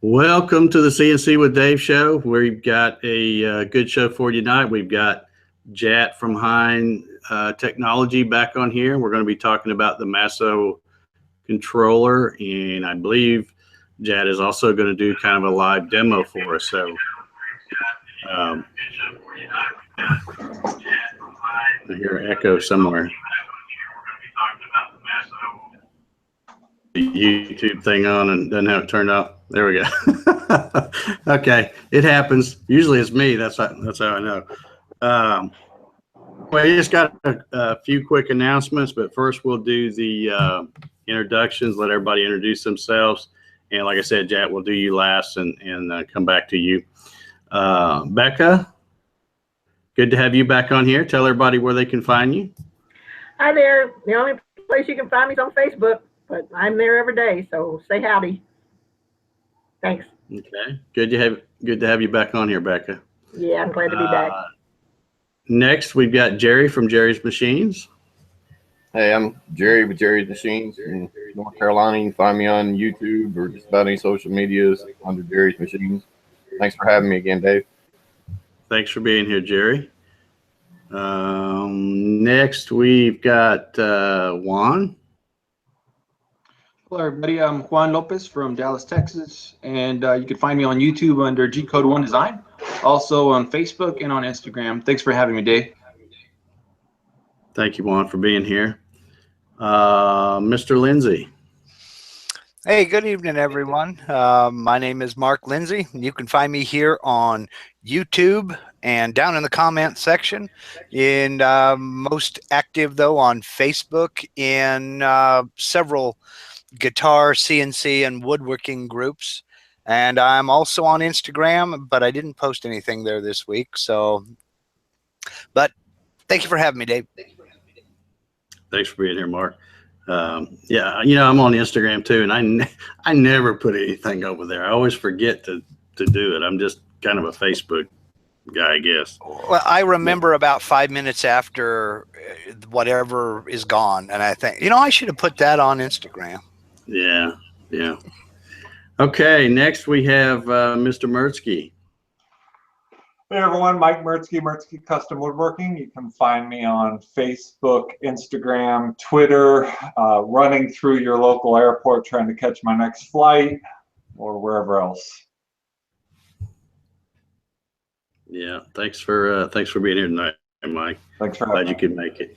Welcome to the CNC with Dave show. We've got a good show for you tonight. We've got Jat from Hind Technology back on here. We're going to be talking about the Masso Controller, and I believe Jat is also going to do kind of a live demo for us. So I hear an echo somewhere. The YouTube thing on and doesn't have it turned off. There we go. Okay, it happens. Usually it's me. That's how I know. Well, you just got a few quick announcements, but first we'll do the introductions. Let everybody introduce themselves, and like I said, Jack, we'll do you last and come back to you. Becca, good to have you back on here. Tell everybody where they can find you. Hi there. The only place you can find me is on Facebook, but I'm there every day, so say howdy. Thanks. Okay. Good to have you back on here, Becca. Yeah, I'm glad to be back. Next, we've got Jerry from Jerry's Machines. Hey, I'm Jerry with Jerry's Machines in North Carolina. You can find me on YouTube or just about any social medias under Jerry's Machines. Thanks for having me again, Dave. Thanks for being here, Jerry. Next, we've got Juan. Hello, everybody. I'm Juan Lopez from Dallas, Texas, and you can find me on YouTube under G Code 1 Design, also on Facebook and on Instagram. Thanks for having me, Dave. Thank you, Juan, for being here. Mr. Lindsay. Hey, good evening, everyone. My name is Mark Lindsay. You can find me here on YouTube and down in the comment section. Most active, though, on Facebook in several guitar, CNC, and woodworking groups. And I'm also on Instagram, but I didn't post anything there this week. But thank you for having me, Dave. Thanks for being here, Mark. Yeah, I'm on Instagram too, and I never put anything over there. I always forget to do it. I'm just kind of a Facebook guy, I guess. Well, I remember about 5 minutes after whatever is gone, and I think, I should have put that on Instagram. Yeah. Okay, next we have Mr. Mertzke. Hey everyone, Mike Mertzke, Mertzke Custom Woodworking. You can find me on Facebook, Instagram, Twitter, running through your local airport trying to catch my next flight, or wherever else. Yeah, thanks for being here tonight, Mike. Thanks for having me. Glad you could make it.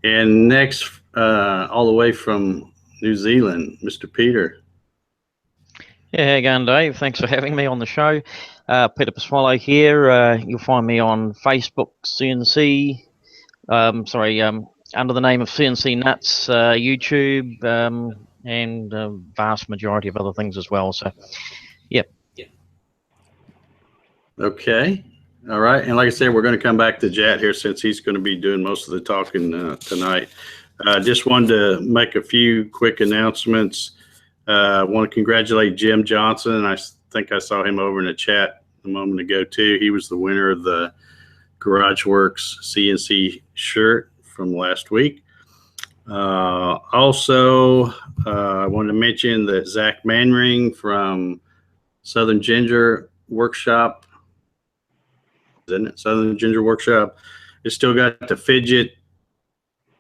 And next, all the way from New Zealand, Mr. Peter. Yeah, how you going, Dave? Thanks for having me on the show. Peter Pasquale here. You'll find me on Facebook, CNC. Under the name of CNC Nuts, YouTube, and vast majority of other things as well. So, yeah. Okay. All right. And like I said, we're going to come back to Jat here since he's going to be doing most of the talking tonight. Just wanted to make a few quick announcements. I want to congratulate Jim Johnson. I think I saw him over in the chat a moment ago too. He was the winner of the Garage Works CNC shirt from last week. Also, I wanted to mention that Zach Manring from Southern Ginger Workshop, isn't it? Southern Ginger Workshop has still got the fidget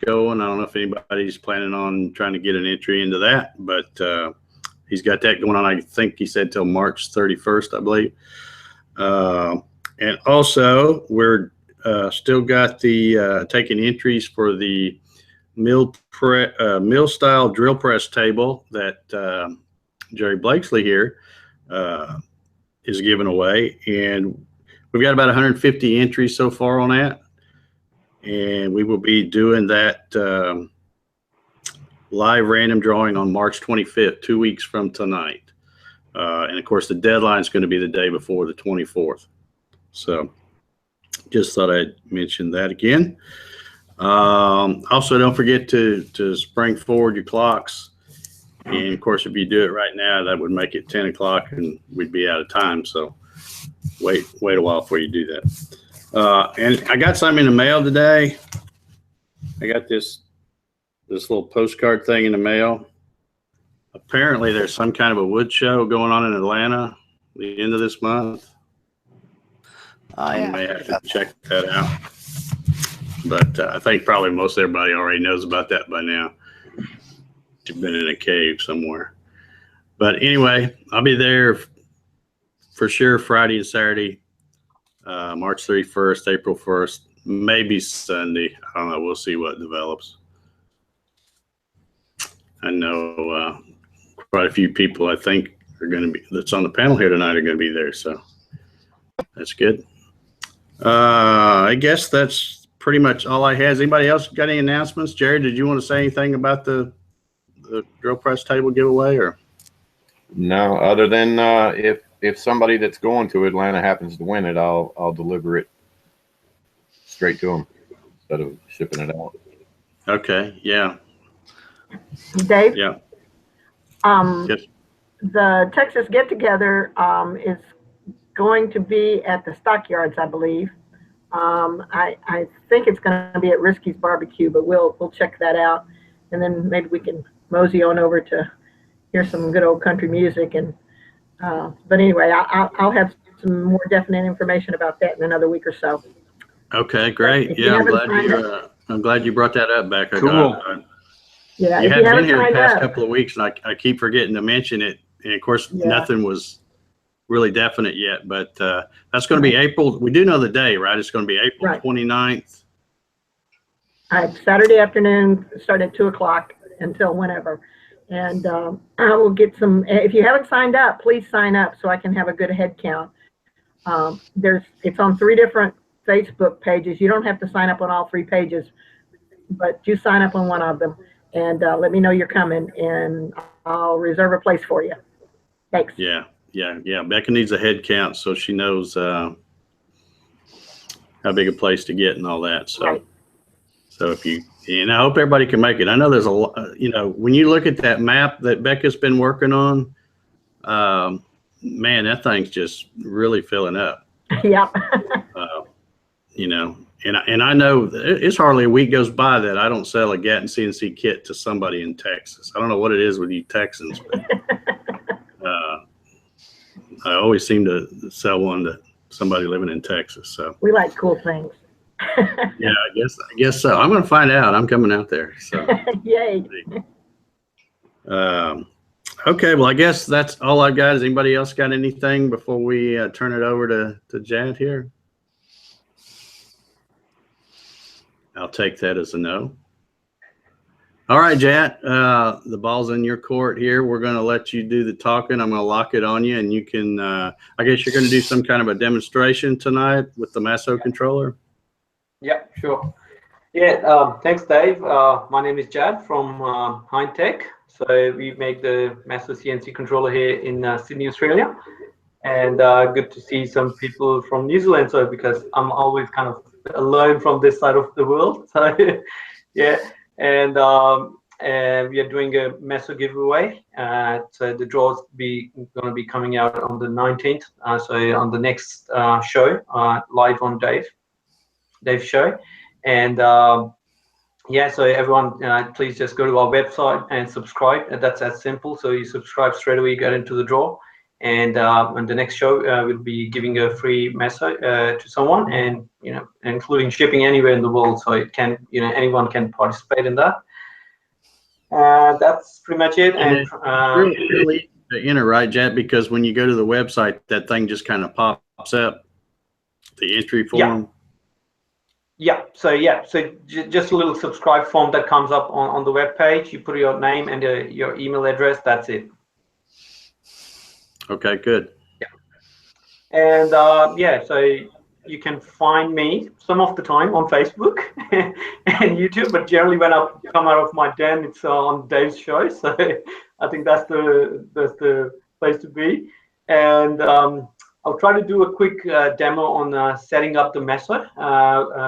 going. I don't know if anybody's planning on trying to get an entry into that, but he's got that going on. I think he said till March 31st, I believe. And also, we're still got the taking entries for the mill style drill press table that Jerry Blakesley here is giving away, and we've got about 150 entries so far on that, and we will be doing that live random drawing on March 25th, 2 weeks from tonight. And of course, the deadline is going to be the day before, the 24th. So just thought I'd mention that again. Also, don't forget to spring forward your clocks. And of course, if you do it right now, that would make it 10 o'clock and we'd be out of time. So wait a while before you do that. And I got something in the mail today. I got this little postcard thing in the mail apparently there's some kind of a wood show going on in Atlanta the end of this month. I may have to check that out. But I think probably most everybody already knows about that by now. You've been in a cave somewhere. But anyway, I'll be there for sure Friday and Saturday, March 31st, April 1st, maybe Sunday. I don't know. We'll see what develops. I know quite a few people I think are going to be, that's on the panel here tonight, are going to be there. So that's good. I guess that's pretty much all I had. Has anybody else got any announcements? Jerry, did you want to say anything about the drill press table giveaway, or? No, other than if somebody that's going to Atlanta happens to win it, I'll deliver it straight to them instead of shipping it out. Okay. Yeah. Dave? Yeah. Yes. The Texas Get Together is going to be at the Stockyards, I believe. I think it's going to be at Risky's Barbecue, but we'll check that out, and then maybe we can mosey on over to hear some good old country music. And but anyway, I'll have some more definite information about that in another week or so. Okay, great. Yeah, I'm glad you brought that up, Becca. Cool. Yeah, you hadn't been here the past couple of weeks, and I keep forgetting to mention it. And of course, nothing was really definite yet, but that's going to be April. We do know the day, right? It's going to be April 29th. Saturday afternoon, start at 2 o'clock until whenever. And I will get some, if you haven't signed up, please sign up so I can have a good head count. It's on 3 different Facebook pages. You don't have to sign up on all 3 pages, but you sign up on one of them, and let me know you're coming, and I'll reserve a place for you. Thanks. Yeah. Becca needs a head count so she knows how big a place to get and all that. So, so if you, and I hope everybody can make it. I know there's a lot, when you look at that map that Becca's been working on, man, that thing's just really filling up. Yeah. And I know it's hardly a week goes by that I don't sell a Gatton CNC kit to somebody in Texas. I don't know what it is with you Texans, but I always seem to sell one to somebody living in Texas. So we like cool things. Yeah, I guess so. I'm going to find out. I'm coming out there. So yay. Okay, well, I guess that's all I've got. Has anybody else got anything before we turn it over to Jad here? I'll take that as a no. All right, Jad, the ball's in your court here. We're going to let you do the talking. I'm going to lock it on you, and you can, I guess you're going to do some kind of a demonstration tonight with the Masso Controller? Yeah, sure. Yeah, thanks, Dave. My name is Jad from Hind Tech. So we make the Masso CNC controller here in Sydney, Australia. And good to see some people from New Zealand, so because I'm always kind of alone from this side of the world. So yeah, and we are doing a Masso giveaway. So the draws going to be coming out on the 19th. So on the next show, live on Dave's show. And yeah, so everyone, please just go to our website and subscribe. And that's as simple. So you subscribe straight away, you get into the draw. And on the next show, we'll be giving a free Masso to someone, and including shipping anywhere in the world. So it can, anyone can participate in that. That's pretty much it. And really to enter, right, Jad? Because when you go to the website, that thing just kind of pops up, the entry form. Yeah. So just a little subscribe form that comes up on the web page. You put your name and your email address. That's it. Okay, good. Yeah. And yeah, so you can find me some of the time on Facebook and YouTube, but generally when I come out of my den, it's on Dave's show. So I think that's the place to be. And I'll try to do a quick demo on setting up the Masso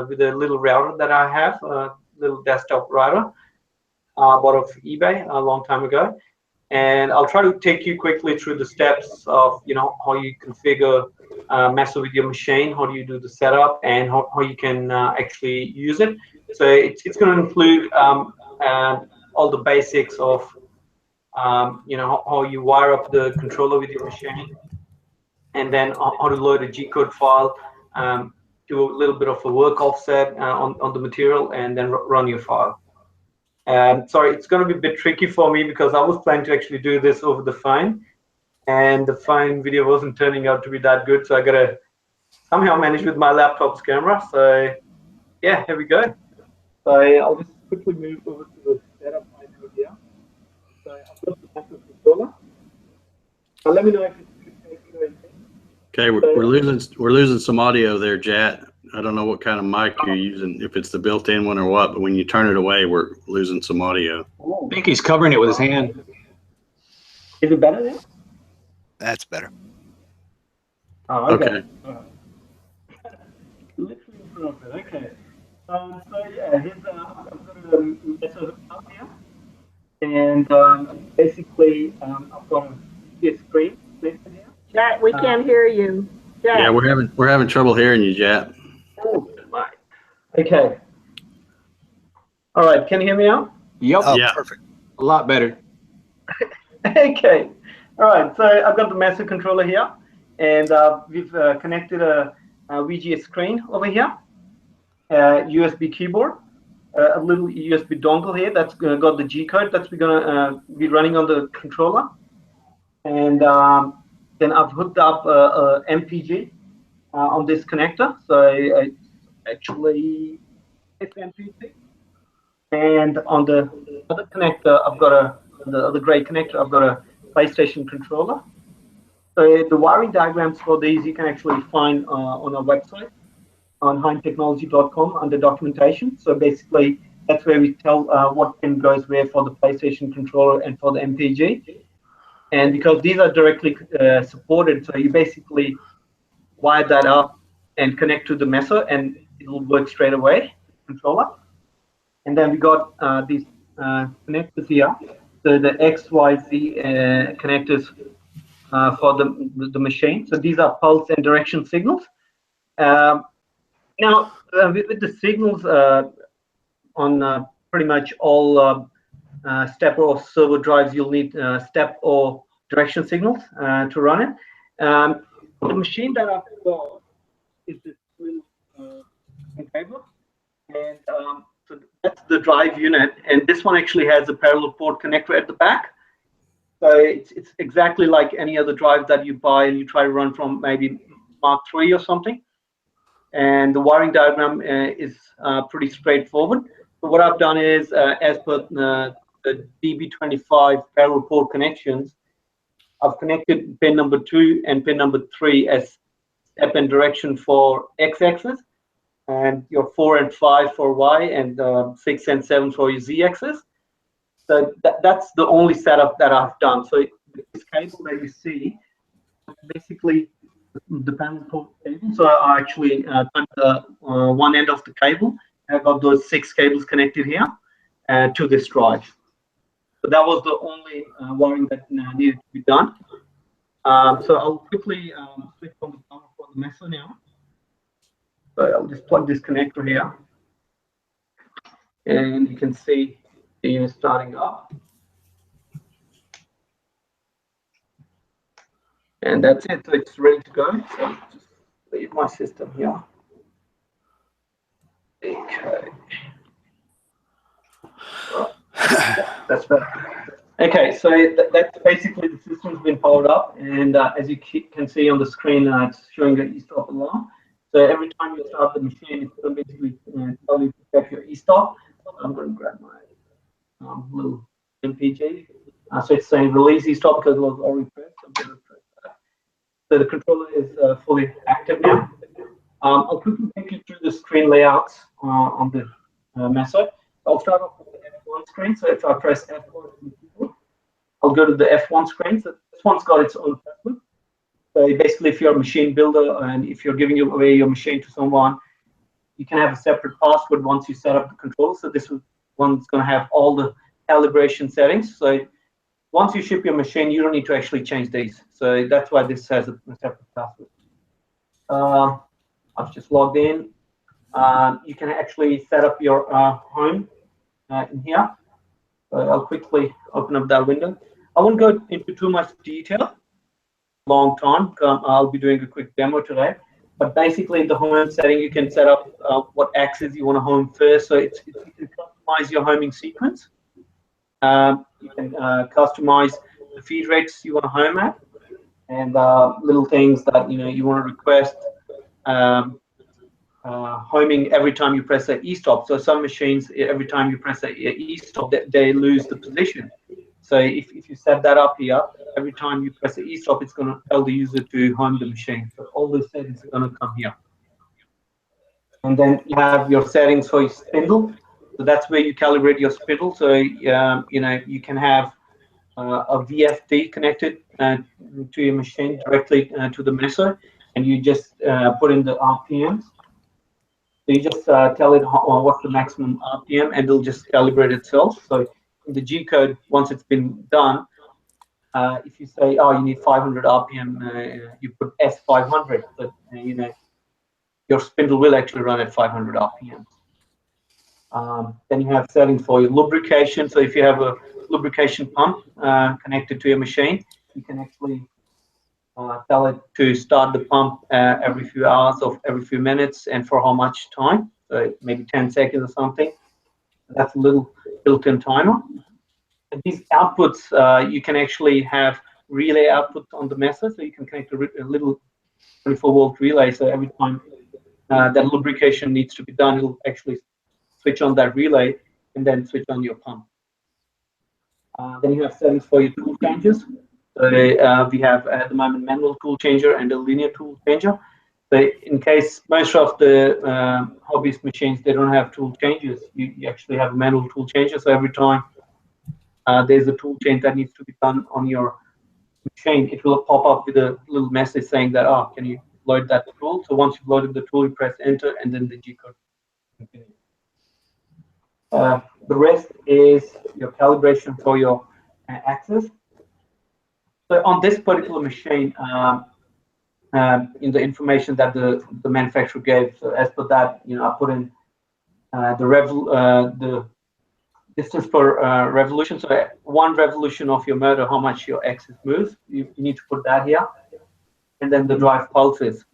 with a little router that I have, a little desktop router bought off eBay a long time ago. And I'll try to take you quickly through the steps of, how you configure Masso with your machine, how do you do the setup, and how you can actually use it. So it's going to include all the basics of you know, how you wire up the controller with your machine, and then how to load a G-code file, do a little bit of a work offset on the material, and then run your file. Sorry, it's going to be a bit tricky for me because I was planning to actually do this over the phone, and the phone video wasn't turning out to be that good, so I got to somehow manage with my laptop's camera. So yeah, here we go. So I'll just quickly move over to the setup window here. So I've got the Masso controller. Now let me know if it's anything. Okay, we're losing some audio there, Jat. I don't know what kind of mic you're using, if it's the built-in one or what, but when you turn it away, we're losing some audio. I think he's covering it with his hand. Is it better now? That's better. Oh, Okay. Literally in front of it. Okay. So yeah, here's I've got a Masso up here, and basically I've got a screen here. Jack, we can't hear you. Jack. Yeah, we're having trouble hearing you, Jat. Oh, my. Okay. All right. Can you hear me now? Yep. Oh, Yeah. perfect. A lot better. Okay. All right. So I've got the Masso controller here, and we've connected a VGA screen over here, USB keyboard, a little USB dongle here that's got the G code that's we're gonna be running on the controller, and then I've hooked up a MPG on this connector. So actually it's MPG, and on the other connector I've got the other gray connector I've got a PlayStation controller. So the wiring diagrams for these you can actually find on our website on hindtechnology.com under documentation. So basically that's where we tell what pin goes where for the PlayStation controller and for the MPG. And because these are directly supported, so you basically wire that up and connect to the Masso, and it will work straight away, controller. And then we got these connectors here, so the X, Y, Z connectors for the machine. So these are pulse and direction signals. Now, with the signals on pretty much all step or servo drives, you'll need step or direction signals to run it. The machine that I've got is this little cable, and so that's the drive unit, and this one actually has a parallel port connector at the back. So it's exactly like any other drive that you buy and you try to run from maybe Mark III or something. And the wiring diagram is pretty straightforward. So what I've done is, as per the DB25 parallel port connections, I've connected pin number 2 and pin number 3 as step and direction for x-axis, and your 4 and 5 for y, and 6 and 7 for your z-axis. So that's the only setup that I've done. So this cable that you see, basically the panel port cable. So I actually cut the one end of the cable. I've got those 6 cables connected here to this drive. So that was the only wiring that needed to be done. So I'll quickly switch on the power for the Masso now. So I'll just plug this connector here, and you can see the unit starting up. And that's it. So it's ready to go. So just leave my system here. Okay. That's better. Okay, so that's basically the system's been powered up, and as you can see on the screen, it's showing the e-stop alarm. So every time you start the machine, it's going to basically tell you to check your e-stop. I'm going to grab my little MPG. So it's saying release e-stop because it was already pressed. I'm going to press that. So the controller is fully active now. I'll quickly take you through the screen layouts on the Masso. I'll start off with the F1 screen. So if I press F1, I'll go to the F1 screen. So this one's got its own password. So basically, if you're a machine builder and if you're giving away your machine to someone, you can have a separate password once you set up the control. So this one's going to have all the calibration settings. So once you ship your machine, you don't need to actually change these. So that's why this has a separate password. I've just logged in. You can actually set up your home in here. I'll quickly open up that window. I won't go into too much detail. Long time. I'll be doing a quick demo today. But basically, in the home setting, you can set up what axis you want to home first. So you can customize your homing sequence. You can customize the feed rates you want to home at, and little things that you want to request. Homing every time you press a e-stop. So some machines, every time you press a e-stop, they lose the position. So if you set that up here, every time you press the e-stop, it's going to tell the user to home the machine. So all the settings are going to come here. And then you have your settings for your spindle. So that's where you calibrate your spindle. So you can have a VFD connected to your machine directly to the Masso, and you just put in the RPMs. So you just tell it what's the maximum RPM, and it'll just calibrate itself. So in the G code, once it's been done, if you say, oh, you need 500 RPM, you put S500, but your spindle will actually run at 500 RPM. Then you have settings for your lubrication. So if you have a lubrication pump connected to your machine, you can actually tell it to start the pump every few hours or every few minutes, and for how much time. So maybe 10 seconds or something. That's a little built-in timer. And these outputs, you can actually have relay outputs on the Masso, so you can connect a little 24-volt relay. So every time that lubrication needs to be done, it'll actually switch on that relay and then switch on your pump. Then you have settings for your tool changes. So we have at the moment manual tool changer and a linear tool changer. So in case most of the hobbyist machines, they don't have tool changes, you actually have a manual tool changer. So every time there's a tool change that needs to be done on your machine, it will pop up with a little message saying that, oh, can you load that tool? So once you've loaded the tool, you press enter, and then the G code continues. The rest is your calibration for your axis. So on this particular machine, in the information that the manufacturer gave, so as per that, I put in the distance per revolution. So 1 revolution of your motor, how much your axis moves, you need to put that here. And then the drive pulses.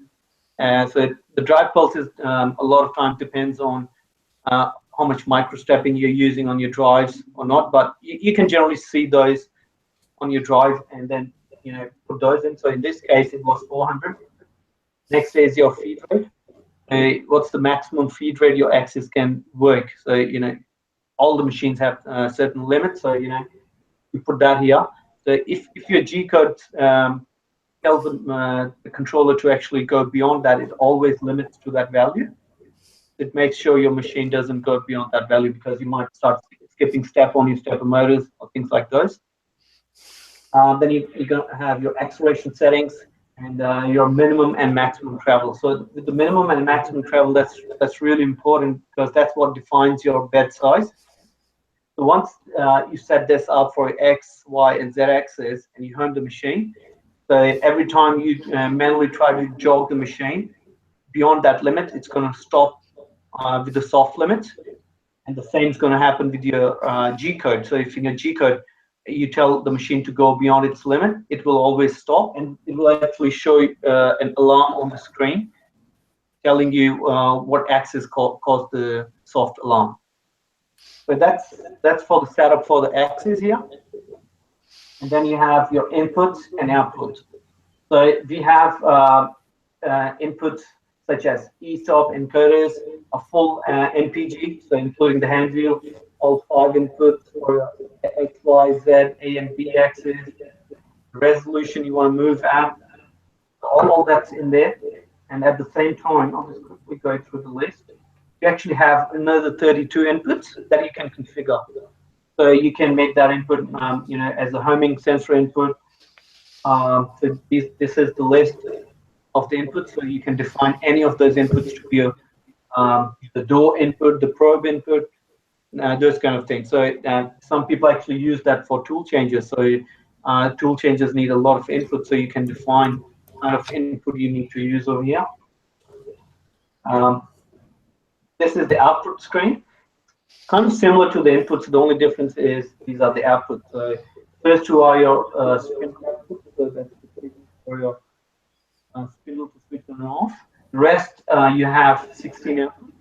So the drive pulses a lot of time depends on how much microstepping you're using on your drives or not, but you can generally see those on your drive and then put those in. So in this case, it was 400. Next is your feed rate. What's the maximum feed rate your axis can work? So all the machines have certain limits. So you put that here. So if your G code tells the controller to actually go beyond that, it always limits to that value. It makes sure your machine doesn't go beyond that value, because you might start skipping step on your stepper motors or things like those. Then you're going to have your acceleration settings and your minimum and maximum travel. So with the minimum and maximum travel, that's really important, because that's what defines your bed size. So once you set this up for X, Y, and Z axis, and you home the machine, so every time you manually try to jog the machine beyond that limit, it's going to stop with the soft limit, and the same is going to happen with your G code. So if in your G code you tell the machine to go beyond its limit, it will always stop, and it will actually show an alarm on the screen telling you what axis caused the soft alarm. So that's for the setup for the axis here. And then you have your inputs and outputs. So we have inputs such as e-stop encoders, a full NPG, so including the hand wheel, all 5 inputs for X, Y, Z, A, and B axis, the resolution you want to move at, all that's in there. And at the same time, I'll just quickly go through the list. You actually have another 32 inputs that you can configure. So you can make that input, as a homing sensor input. So this is the list of the inputs. So you can define any of those inputs to be the door input, the probe input, those kind of things. So some people actually use that for tool changes. So tool changes need a lot of input, so you can define kind of input you need to use over here. This is the output screen. Kind of similar to the inputs. The only difference is these are the outputs. So First two are your spindle output, so that's for your spindle to switch on and off. The rest you have 16 output,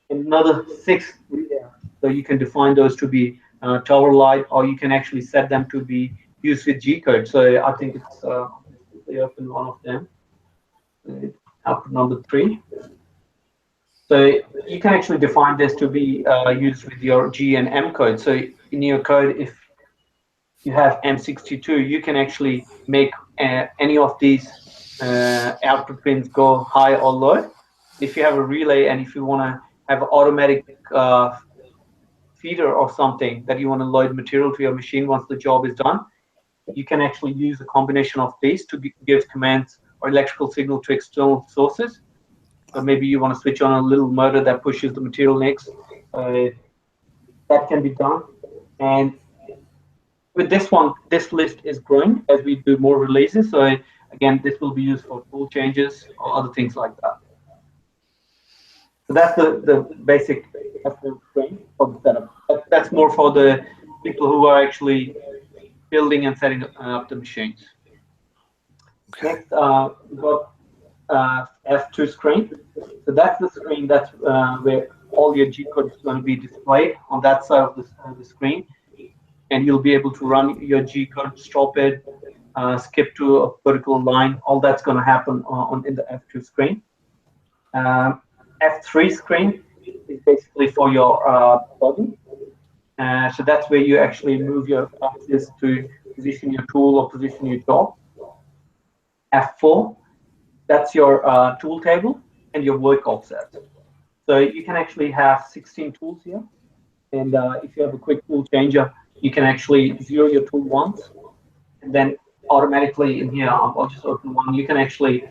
and another 6 relay. So you can define those to be tower light, or you can actually set them to be used with G code. So I think it's open one of them. Output number 3. So you can actually define this to be used with your G and M code. So in your code, if you have M62, you can actually make any of these output pins go high or low. If you have a relay and if you want to have an automatic feeder or something that you want to load material to your machine once the job is done, you can actually use a combination of these to give commands or electrical signal to external sources. So maybe you want to switch on a little motor that pushes the material next. That can be done. And with this one, this list is growing as we do more releases. So again, this will be used for tool changes or other things like that. So that's the basic frame for the setup. That's more for the people who are actually building and setting up the machines. Okay. Next, we've got F2 screen. So that's the screen that's where all your G code is going to be displayed on that side of the screen. And you'll be able to run your G code, stop it, skip to a vertical line. All that's going to happen in the F2 screen. F3 screen is basically for your body. So that's where you actually move your axis to position your tool or position your job. F4, that's your tool table and your work offset. So you can actually have 16 tools here. And if you have a quick tool changer, you can actually zero your tool once. And then automatically in here, I'll just open one. You can actually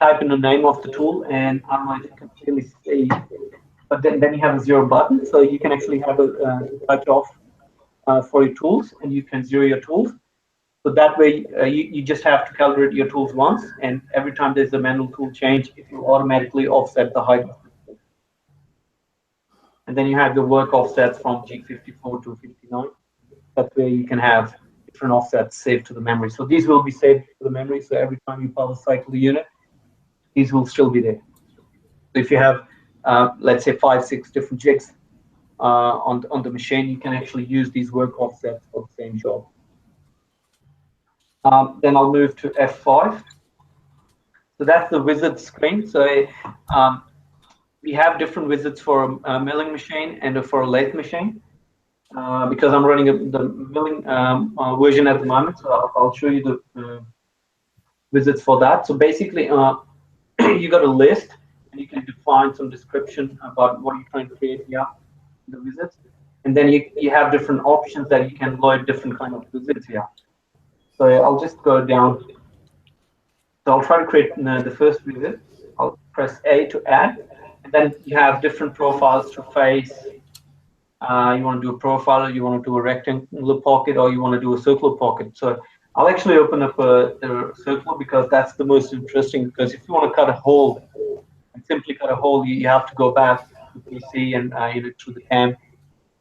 type in the name of the tool, and I don't know if you can clearly see, but then you have a 0 button. So you can actually have a touch off for your tools, and you can zero your tools. So that way, you just have to calibrate your tools once, and every time there's a manual tool change, it will automatically offset the height of the tool. And then you have the work offsets from G54 to 59. That's where you can have different offsets saved to the memory. So these will be saved to the memory. So every time you power cycle the unit, these will still be there. So if you have, let's say, 5, 6 different jigs on the machine, you can actually use these work offsets for the same job. Then I'll move to F5. So that's the wizard screen. So we have different wizards for a milling machine and for a lathe machine. Because I'm running the milling version at the moment, so I'll show you the wizards for that. So basically, you got a list, and you can define some description about what you're trying to create here in the wizards. And then you have different options that you can load different kind of wizards here. So I'll just go down. So I'll try to create the first wizard. I'll press A to add, and then you have different profiles to face. You want to do a profile, you want to do a rectangular pocket, or you want to do a circular pocket. So I'll actually open up the circular because that's the most interesting. Because if you want to cut a hole and simply cut a hole, you have to go back to PC and through the CAM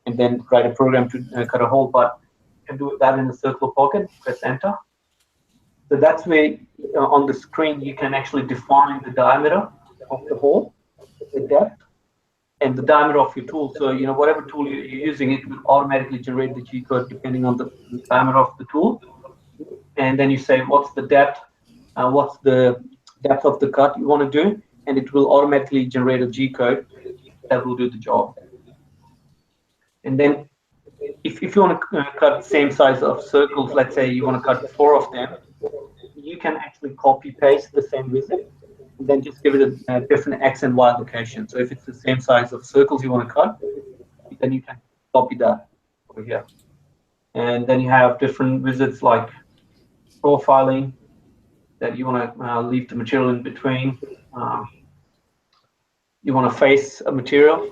and then write a program to cut a hole. But you can do that in the circular pocket. Press enter. So that's where on the screen you can actually define the diameter of the hole, the depth, and the diameter of your tool. So whatever tool you're using, it will automatically generate the G code depending on the diameter of the tool. And then you say what's the depth, what's the depth of the cut you want to do, and it will automatically generate a G code that will do the job. And then if you want to cut the same size of circles, let's say you want to cut 4 of them, you can actually copy paste the same wizard and then just give it a different X and Y location. So if it's the same size of circles you want to cut, then you can copy that over here. And then you have different wizards like profiling that you want to leave the material in between. You want to face a material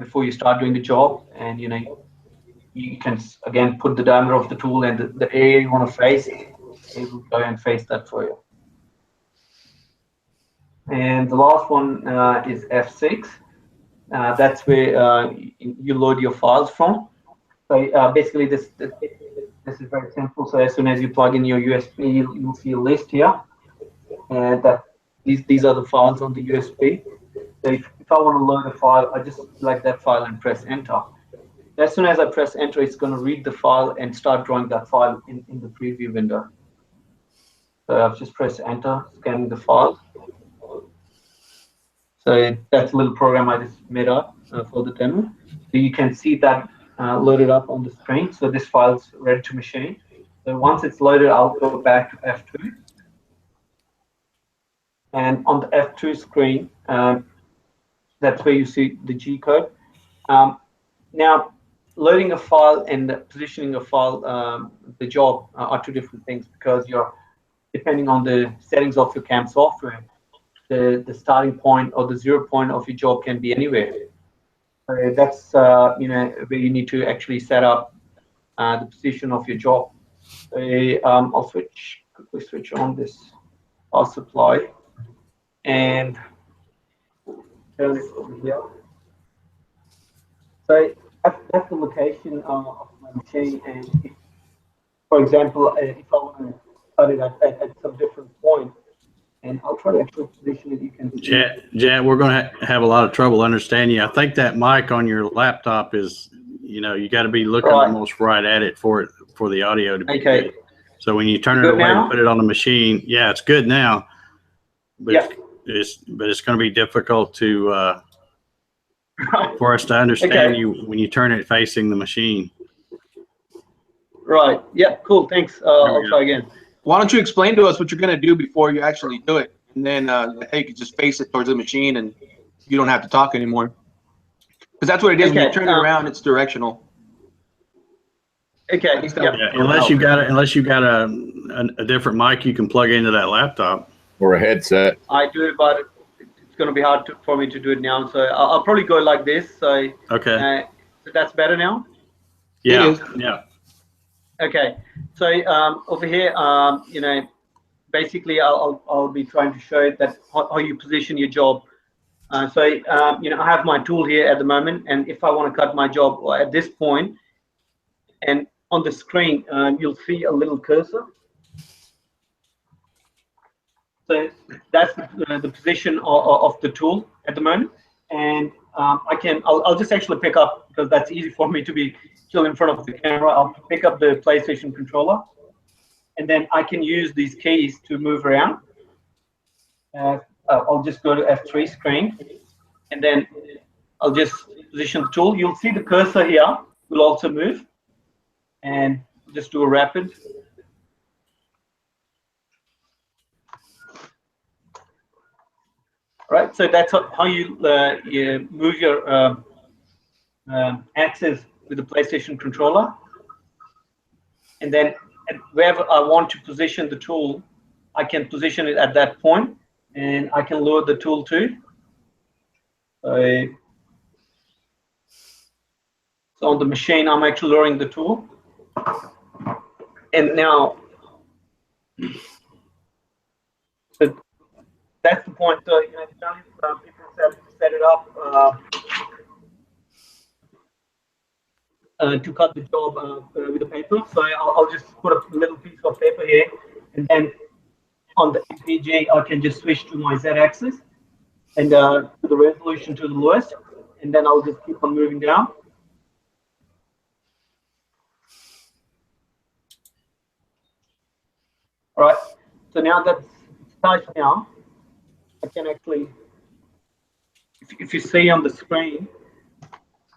before you start doing the job, and you can again put the diameter of the tool and the area you want to face. It will go and face that for you. And the last one is F6. That's where you load your files from. So basically, this This is very simple. So as soon as you plug in your USB, you'll see a list here, and these are the files on the USB. So if I want to load a file, I just select that file and press enter. As soon as I press enter, it's going to read the file and start drawing that file in the preview window. So I've just pressed enter, scanning the file. So that's a little program I just made up for the demo. So you can see that loaded up on the screen. So this file's ready to machine. So once it's loaded, I'll go back to F2. And on the F2 screen, that's where you see the G code. Now, loading a file and positioning a file, the job are two different things, because you're depending on the settings of your CAM software. The starting point or the 0 point of your job can be anywhere. That's where you need to actually set up the position of your job. I'll quickly switch on this power supply and turn it over here. So that's the location of my machine, and if, for example, if I want to cut it at some different point, and I'll try to actually position it. You can see. Jet, we're going to have a lot of trouble understanding you. I think that mic on your laptop is, you got to be looking almost right at it for the audio to be good. So when you turn it away and put it on the machine, yeah, it's good now. But it's going to be difficult to for us to understand you when you turn it facing the machine. Right. Yeah. Cool. Thanks. I'll try again. Why don't you explain to us what you're going to do before you actually do it? And then you can just face it towards the machine and you don't have to talk anymore. Because that's what it is. When you turn it around, it's directional. Okay. Unless you got a different mic you can plug into that laptop. Or a headset. I do, but it's going to be hard for me to do it now. So I'll probably go like this. So okay. So that's better now? Yeah. Yeah. Okay, so over here, basically I'll be trying to show that how you position your job. I have my tool here at the moment, and if I want to cut my job at this point, and on the screen you'll see a little cursor. So that's the position of the tool at the moment, and I'll just actually pick up, because that's easy for me to be still in front of the camera. I'll pick up the PlayStation controller, and then I can use these keys to move around. I'll just go to F3 screen, and then I'll just position the tool. You'll see the cursor here will also move, and just do a rapid. Right, so that's how you move your axis with the PlayStation controller. And then wherever I want to position the tool, I can position it at that point, and I can lower the tool too. So on the machine, I'm actually lowering the tool. And now, so that's the point. So, people set it up to cut the job with the paper. So I'll just put a little piece of paper here, and then on the MPG, I can just switch to my Z-axis and the resolution to the lowest, and then I'll just keep on moving down. All right. So now that's tight now, I can actually, if you see on the screen,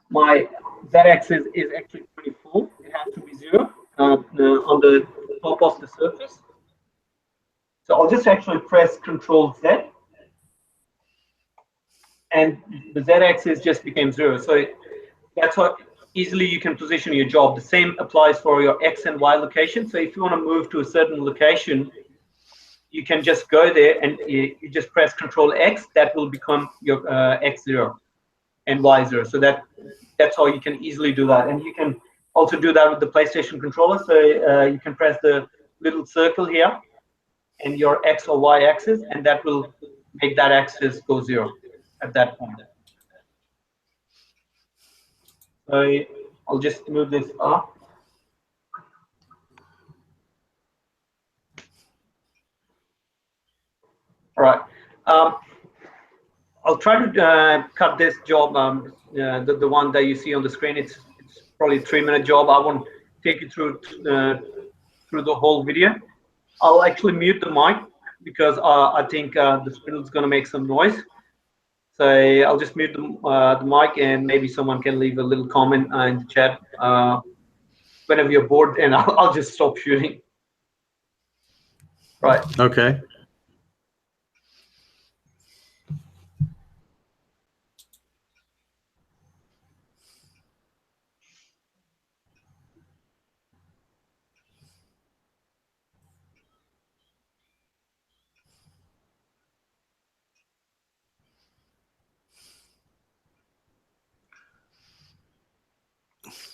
my Z-axis is actually 24. It has to be 0 on the top of the surface. So I'll just actually press Control Z, and the Z-axis just became 0. So that's how easily you can position your job. The same applies for your X and Y location. So if you want to move to a certain location, you can just go there and you just press Control X. That will become your X0 and Y0. So that's how you can easily do that. And you can also do that with the PlayStation controller. So you can press the little circle here and your X or Y axis, and that will make that axis go 0 at that point. So I'll just move this up. All right. I'll try to cut this job, the one that you see on the screen. It's probably a 3-minute job. I won't take you through the whole video. I'll actually mute the mic because I think the spindle is going to make some noise. So I'll just mute the mic, and maybe someone can leave a little comment in the chat whenever you're bored, and I'll just stop shooting. Right. Okay.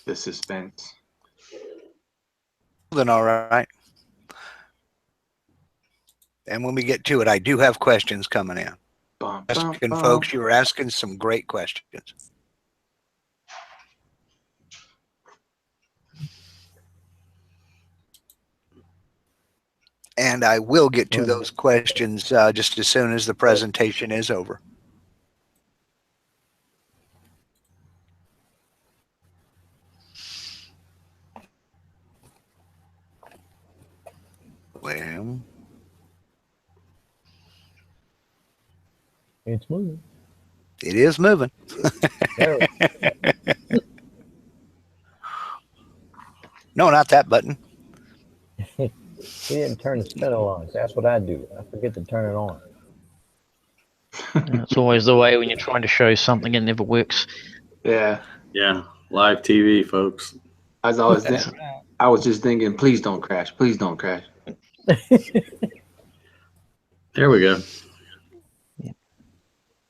The suspense. Then all right. And when we get to it, I do have questions coming in. Asking folks, you were asking some great questions. And I will get to those questions just as soon as the presentation is over. Well, it's moving. It is moving. No, not that button. He didn't turn the spindle on. That's what I do. I forget to turn it on. It's always the way when you're trying to show something, it never works. Yeah. Yeah. Live TV, folks. As I was, I was just thinking, please don't crash. Please don't crash. There we go.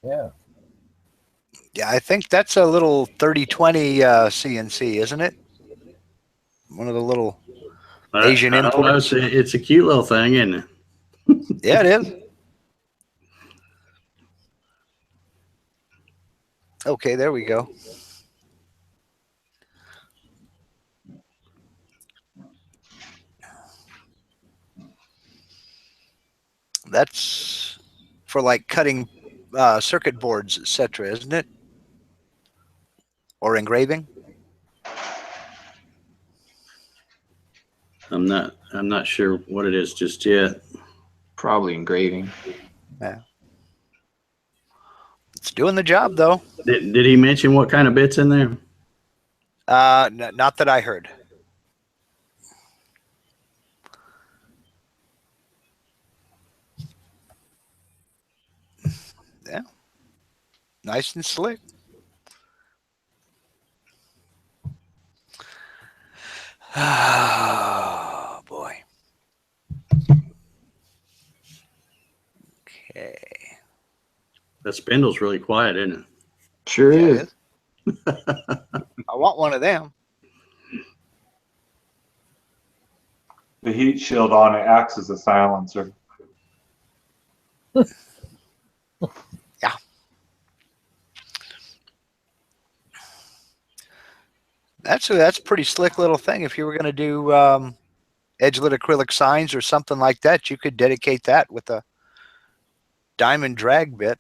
Yeah. Yeah, I think that's a little 3020 CNC, isn't it? One of the little Asian I don't know, imports. it's a cute little thing, isn't it? Yeah, it is. Okay, there we go. That's for like cutting circuit boards, etc., isn't it? Or engraving? I'm not sure what it is just yet. Probably engraving. Yeah. It's doing the job, though. Did he mention what kind of bits in there? Not that I heard. Yeah. Nice and slick. Oh, boy. Okay. That spindle's really quiet, isn't it? Sure Yeah, is. I want one of them. The heat shield on it acts as a silencer. Yeah. That's a pretty slick little thing. If you were going to do edge-lit acrylic signs or something like that, you could dedicate that with a diamond drag bit.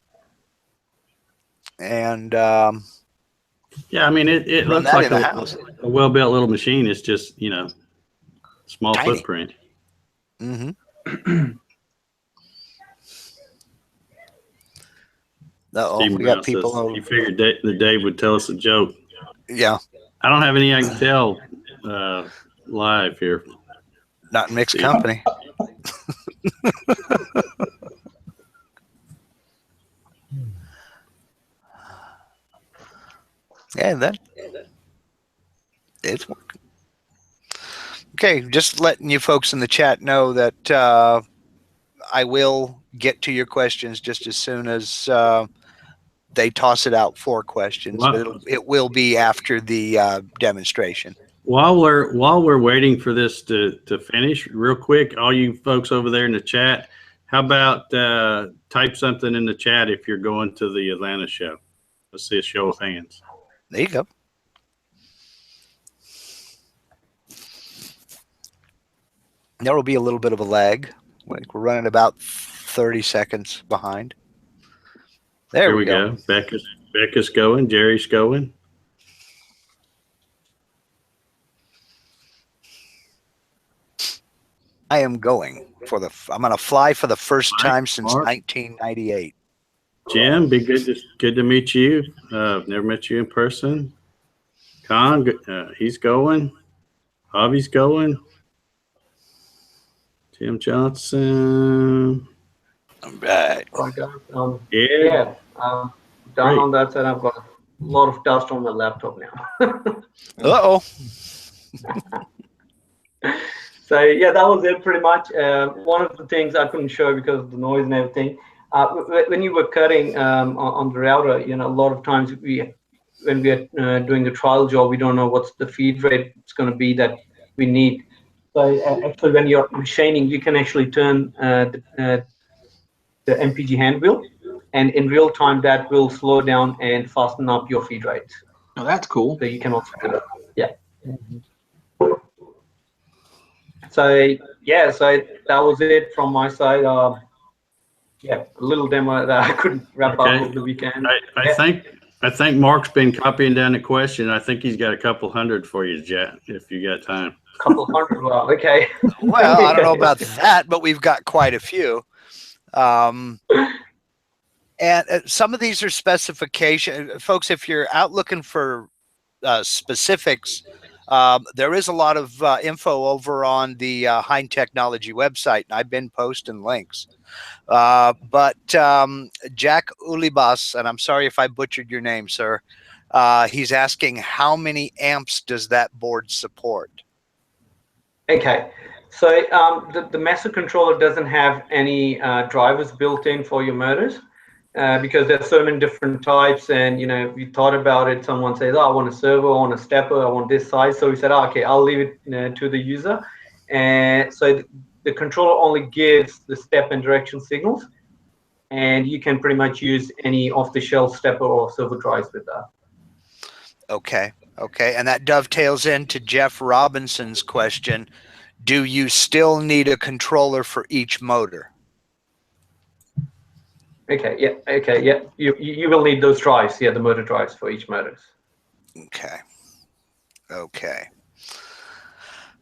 And Yeah, I mean, it run looks that like in the house. a well-built little machine. It's just, small Tiny. footprint. Mm-hmm. Uh-oh, Steve we got Brown people says over. he figured that Dave would tell us a joke. Yeah, I don't have any I can tell live here. not in mixed company. Yeah, that it's working. Okay, just letting you folks in the chat know that I will get to your questions just as soon as they toss it out for questions. Wow. But it will be after the demonstration. While we're waiting for this to finish, real quick, all you folks over there in the chat, how about type something in the chat if you're going to the Atlanta show? Let's see a show of hands. There you go. There will be a little bit of a lag. Like we're running about 30 seconds behind. There Here we go. Becca's going. Jerry's going. I am going for the. I'm going to fly for the first time since Mark. 1998. Jim, good to meet you. I've never met you in person. Con, he's going. Javi's going. Tim Johnson. All right. Right, guys. Yeah. Down Great. on that side, I've got a lot of dust on my laptop now. Uh-oh. So yeah, that was it pretty much. One of the things I couldn't show because of the noise and everything. When you were cutting on the router, a lot of times when we are doing a trial job, we don't know what's the feed rate it's going to be that we need. So actually, when you're machining, you can actually turn the MPG hand wheel, and in real time, that will slow down and fasten up your feed rate. Oh, that's cool. So you can also do that. Yeah. So yeah, so that was it from my side. Yeah, a little demo that I couldn't wrap up over the weekend. I think Mark's been copying down the question. I think he's got a couple hundred for you, Jet, if you got time. Couple hundred. Well, okay. Well, I don't know about that, but we've got quite a few. And some of these are specification. Folks, if you're out looking for specifics, there is a lot of info over on the Hind Technology website, and I've been posting links. But Jack Ulibas, and I'm sorry if I butchered your name, sir, he's asking how many amps does that board support? Okay, so the Masso Controller doesn't have any drivers built in for your motors. Because there's so many different types, and we thought about it. Someone says, "Oh, I want a servo, I want a stepper, I want this size." So we said, "Oh, okay, I'll leave it to the user." And so the controller only gives the step and direction signals, and you can pretty much use any off-the-shelf stepper or servo drives with that. Okay, and that dovetails into Jeff Robinson's question: do you still need a controller for each motor? Okay, yeah. You will need those drives, the motor drives for each motors. Okay.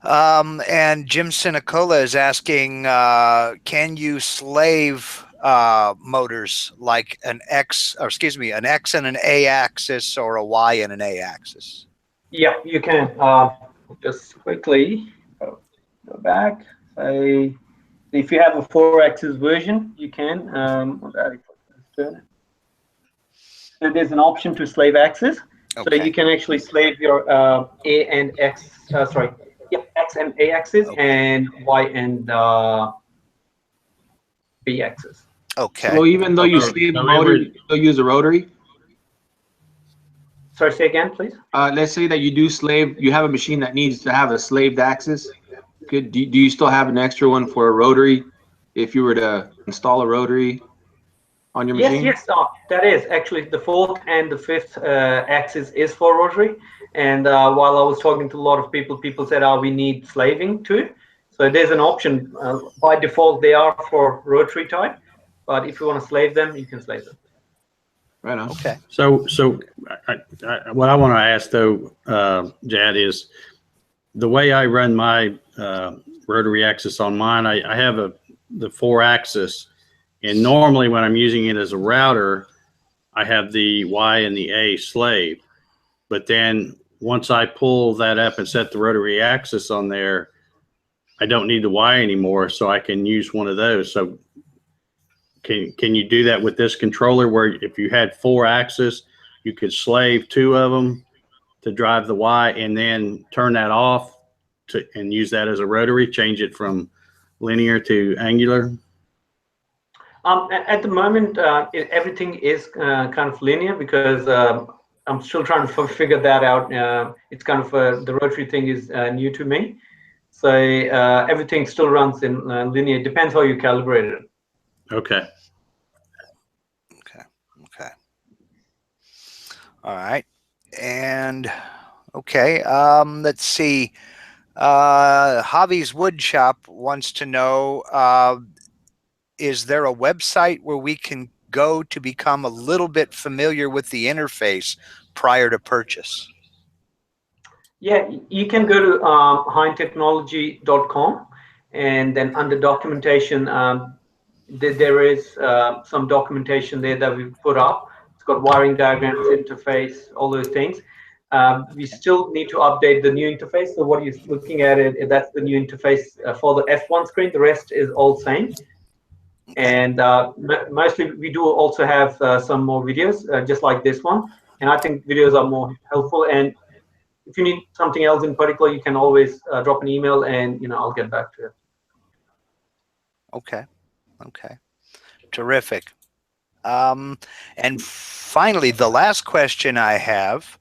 And Jim Sinicola is asking, can you slave motors like an X and an A axis or a Y and an A axis? Yeah, you can. Just quickly go back. If you have a 4-axis version, you can. So there's an option to slave axis. Okay. So you can actually slave your A and X. X and A axis, and Y and B axis. Okay. So even though you slave a motor, you still use a rotary? Sorry, say again, please. Let's say that you have a machine that needs to have a slaved axis. Do you still have an extra one for a rotary if you were to install a rotary on your machine? Yes, that is actually the 4th and the 5th axis is for rotary. And while I was talking to a lot of people said, "Oh, we need slaving too." So there's an option. By default, they are for rotary type, but if you want to slave them, you can slave them. Right on. Okay. So what I want to ask though, Jad, is the way I run my rotary axis on mine. I have the 4-axis, and normally when I'm using it as a router, I have the Y and the A slave. But then once I pull that up and set the rotary axis on there, I don't need the Y anymore, so I can use one of those. So can you do that with this controller, where if you had 4-axis, you could slave 2 of them to drive the Y and then turn that off and use that as a rotary, change it from linear to angular? At the moment, everything is kind of linear because I'm still trying to figure that out. It's kind of the rotary thing is new to me. So everything still runs in linear. It depends how you calibrate it. Okay. All right. And okay, let's see. Javi's Wood Shop wants to know is there a website where we can go to become a little bit familiar with the interface prior to purchase? Yeah, you can go to hindtechnology.com, and then under documentation, there is some documentation there that we've put up. It's got wiring diagrams, interface, all those things. We still need to update the new interface. So what you're looking at, that's the new interface for the F1 screen. The rest is all same. And mostly we do also have some more videos, just like this one. And I think videos are more helpful. And if you need something else in particular, you can always drop an email, and I'll get back to it. Okay. Okay. Terrific. And finally, the last question I have,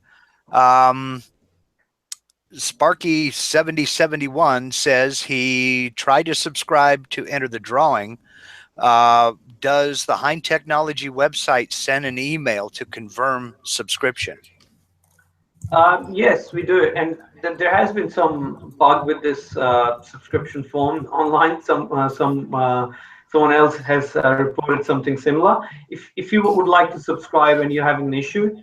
Sparky7071 says he tried to subscribe to enter the drawing. Does the Hind Technology website send an email to confirm subscription? Yes, we do. And there has been some bug with this subscription form online. Someone else has reported something similar. If you would like to subscribe and you're having an issue,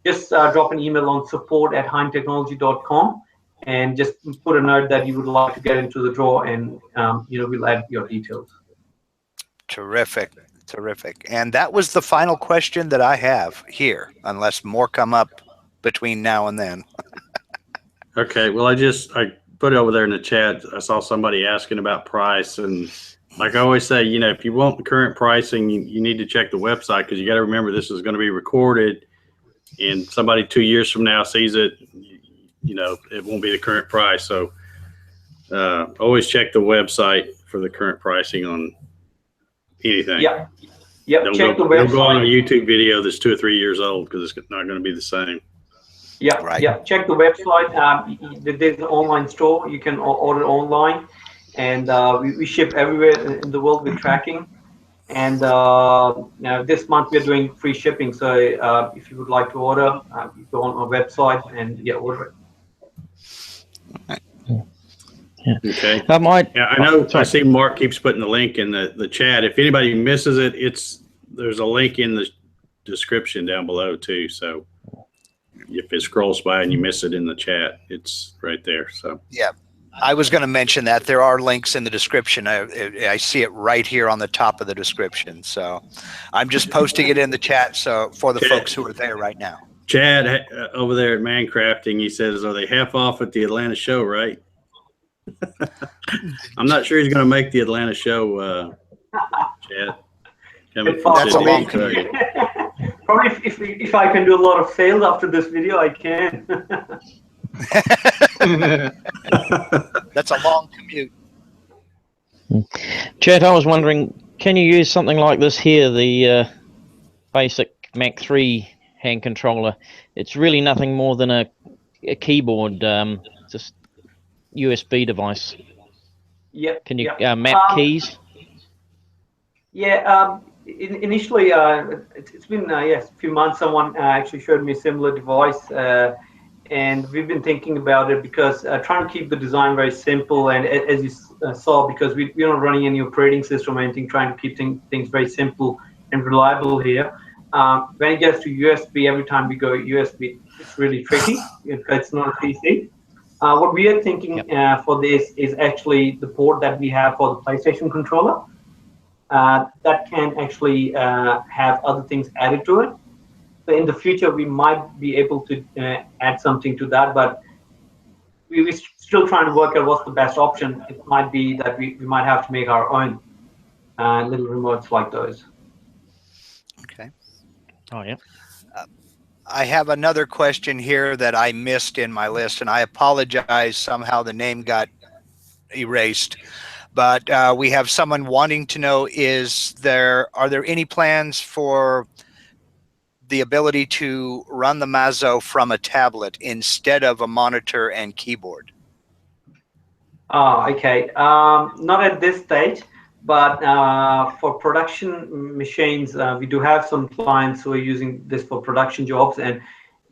just drop an email on support@hindtechnology.com and just put a note that you would like to get into the draw, and we'll add your details. Terrific. Terrific. And that was the final question that I have here, unless more come up between now and then. Okay. Well, I put it over there in the chat. I saw somebody asking about price, and like I always say, if you want the current pricing, you need to check the website, because you got to remember this is going to be recorded, and somebody 2 years from now sees it, it won't be the current price. So always check the website for the current pricing on anything. Yeah. Check the website. Don't go on a YouTube video that's 2 or 3 years old, because it's not going to be the same. Yeah, right. Yeah. Check the website. There's an online store. You can order online, and we ship everywhere in the world with tracking. And this month we're doing free shipping. So if you would like to order, you go on our website and order it. Okay. I know. I see Mark keeps putting the link in the chat. If anybody misses it, there's a link in the description down below too. So if it scrolls by and you miss it in the chat, it's right there. So yeah, I was going to mention that there are links in the description. I see it right here on the top of the description. So I'm just posting it in the chat. So for the folks who are there right now. Chad over there at Mancrafting, he says, are they half off at the Atlanta show, right? I'm not sure he's going to make the Atlanta show, Chad. That's a long commute. Probably if I can do a lot of sales after this video, I can. That's a long commute. Chet, I was wondering, can you use something like this here, the basic Mac 3 hand controller? It's really nothing more than a keyboard, just USB device. Yeah. Can you map keys? Yeah. Initially, it's been a few months. Someone actually showed me a similar device, and we've been thinking about it, because trying to keep the design very simple, and as you saw, because we're not running any operating system or anything, trying to keep things very simple and reliable here. When it gets to USB, every time we go USB, it's really tricky. It's not a PC. What we are thinking for this is actually the port that we have for the PlayStation controller. That can actually have other things added to it. So in the future, we might be able to add something to that, but we're still trying to work out what's the best option. It might be that we might have to make our own little remotes like those. Okay. Oh, yeah. I have another question here that I missed in my list, and I apologize. Somehow the name got erased. But we have someone wanting to know, are there any plans for the ability to run the Masso from a tablet instead of a monitor and keyboard? Okay. Not at this stage, but for production machines, we do have some clients who are using this for production jobs, and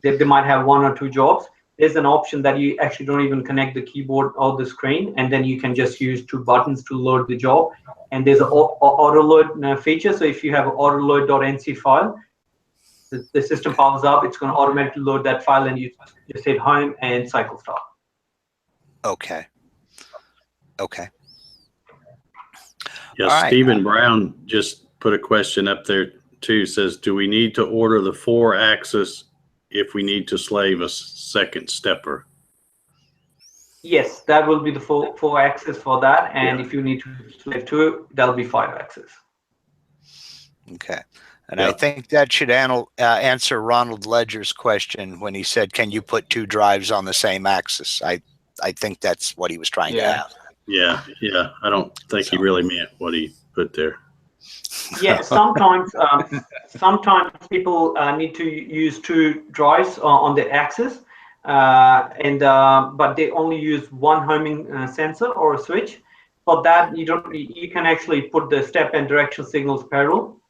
they might have 1 or 2 jobs. there's an option that you actually don't even connect the keyboard or the screen, and then you can just use 2 buttons to load the job. And there's an auto load feature. So if you have an autoload.nc file, the system powers up, it's going to automatically load that file, and you just hit home and cycle start. Okay. Okay. Yeah, All right. Stephen Brown just put a question up there too. Says, do we need to order the 4-axis if we need to slave a second stepper? Yes, that will be the 4-axis for that. And if you need to slave 2, that'll be 5-axis. Okay. And I think that should answer Ronald Ledger's question when he said, can you put 2 drives on the same axis? I think that's what he was trying to ask. Yeah. I don't think he really meant what he put there. Yeah, sometimes people need to use 2 drives on the axis, but they only use 1 homing sensor or a switch. For that, you can actually put the step and direction signals parallel